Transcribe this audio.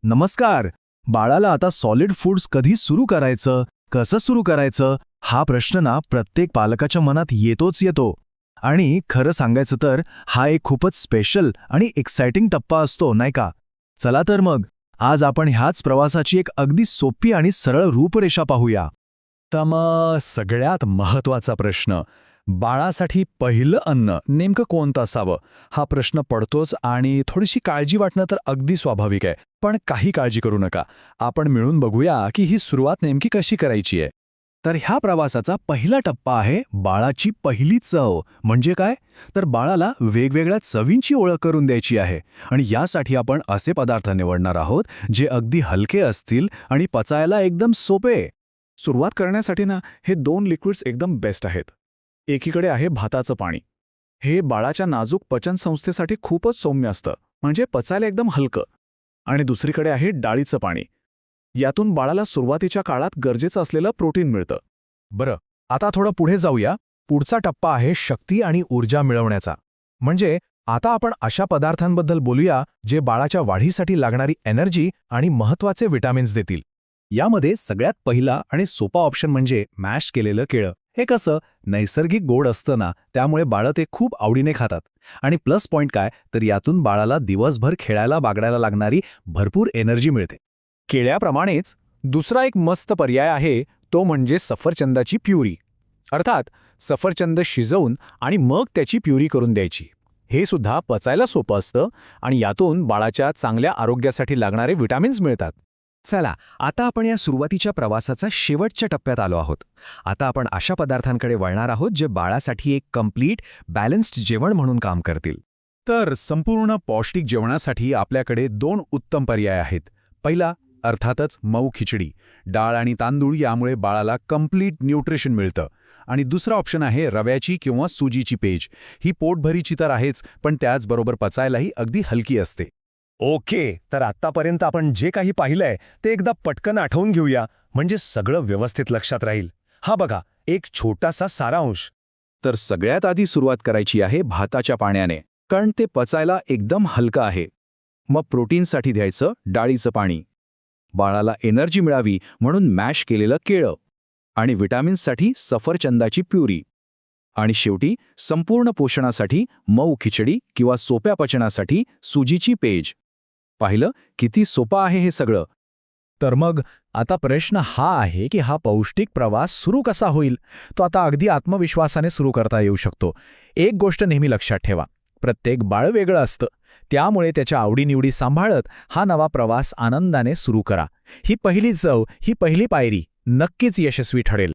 नमस्कार. बाळाला आता सॉलिड फूड्स कधी सुरू करायचं, कसं सुरू करायचं, हा प्रश्न ना प्रत्येक पालकाच्या मनात येतो. आणि खरं सांगायचं तर हा एक खूपच स्पेशल आणि एक्साइटिंग टप्पा असतो, नाही का? चला तर मग आज आपण ह्याच प्रवासाची एक अगदी सोपी आणि सरळ रूपरेषा पाहूया. तर मग सगळ्यात महत्त्वाचा प्रश्न, बाळासाठी पहिलं अन्न नेमकं कोणतं असावं, हा प्रश्न पडतोच आणि थोडीशी काळजी वाटणं तर अगदी स्वाभाविक आहे. पण काही काळजी करू नका, आपण मिळून बघूया की ही सुरुवात नेमकी कशी करायची आहे. तर ह्या प्रवासाचा पहिला टप्पा आहे बाळाची पहिली चव. म्हणजे काय? तर बाळाला वेगवेगळ्या चवींची ओळख करून द्यायची आहे. आणि यासाठी आपण असे पदार्थ निवडणार आहोत जे अगदी हलके असतील आणि पचायला एकदम सोपे. सुरुवात करण्यासाठी ना हे 2 लिक्विड्स एकदम बेस्ट आहेत. एकीकडे आहे भाताचं पाणी. हे बाळाच्या नाजूक पचनसंस्थेसाठी खूपच सौम्य असतं, म्हणजे पचायला एकदम हलकं. आणि दुसरीकडे आहे डाळीचं पाणी. यातून बाळाला सुरुवातीच्या काळात गरजेचं असलेलं प्रोटीन मिळतं. बरं, आता थोडं पुढे जाऊया. पुढचा टप्पा आहे शक्ती आणि ऊर्जा मिळवण्याचा. म्हणजे आता आपण अशा पदार्थांबद्दल बोलूया जे बाळाच्या वाढीसाठी लागणारी एनर्जी आणि महत्त्वाचे विटामिन्स देतील. यामध्ये सगळ्यात पहिला आणि सोपा ऑप्शन म्हणजे मॅश केलेलं केळं. हे कसं नैसर्गिक गोड असतं ना, त्यामुळे बाळं ते खूप आवडीने खातात. आणि प्लस पॉइंट काय, तर यातून बाळाला दिवसभर खेळायला बागडायला लागणारी भरपूर एनर्जी मिळते. केळ्याप्रमाणेच दुसरा एक मस्त पर्याय आहे, तो म्हणजे सफरचंदाची प्युरी. अर्थात सफरचंद शिजवून आणि मग त्याची प्युरी करून द्यायची. हे सुद्धा पचायला सोपं असतं आणि यातून बाळाच्या चांगल्या आरोग्यासाठी लागणारे विटामिन्स मिळतात. चला, आता आपण या सुरुवातीच्या प्रवासाचा शेवटच्या टप्प्यात आलो आहोत. आता आपण अशा पदार्थांकडे वळणार आहोत जे बाळासाठी एक कंप्लीट बॅलन्स्ड जेवण म्हणून काम करतील. तर संपूर्ण पौष्टिक जेवणासाठी आपल्याकडे 2 उत्तम पर्याय आहेत. पहिला अर्थातच मऊ खिचडी. डाळ आणि तांदूळ यामुळे बाळाला कंप्लीट न्यूट्रिशन मिळतं. आणि दुसरा ऑप्शन आहे रव्याची किंवा सुजीची पेज. ही पोटभरीची तर आहेच, पण त्याचबरोबर पचायलाही अगदी हलकी असते. ओके, तर आत्तापर्यंत आपण जे काही पाहिलंय ते एकदा पटकन आठवून घेऊया, म्हणजे सगळं व्यवस्थित लक्षात राहील. हा बघा, एक छोटासा सारांश. तर सगळ्यात आधी सुरुवात करायची आहे भाताच्या पाण्याने, कारण ते पचायला एकदम हलकं आहे. मग प्रोटीनसाठी द्यायचं डाळीचं पाणी. बाळाला एनर्जी मिळावी म्हणून मॅश केलेलं केळं. आणि विटामिन्ससाठी सफरचंदाची प्युरी. आणि शेवटी संपूर्ण पोषणासाठी मऊ खिचडी किंवा सोप्या पचनासाठी सुजीची पेज. पाहिलं किती सोपं आहे हे सगळं. तर मग आता प्रश्न हा आहे की हा पौष्टिक प्रवास सुरू कसा होईल. तो आता अगदी आत्मविश्वासाने सुरू करता येऊ शकतो. एक गोष्ट नेहमी लक्षात ठेवा, प्रत्येक बाळ वेगळं असतं. त्यामुळे त्याच्या आवडीनिवडी सांभाळत हा नवा प्रवास आनंदाने सुरू करा. ही पहिली चव, ही पहिली पायरी नक्कीच यशस्वी ठरेल.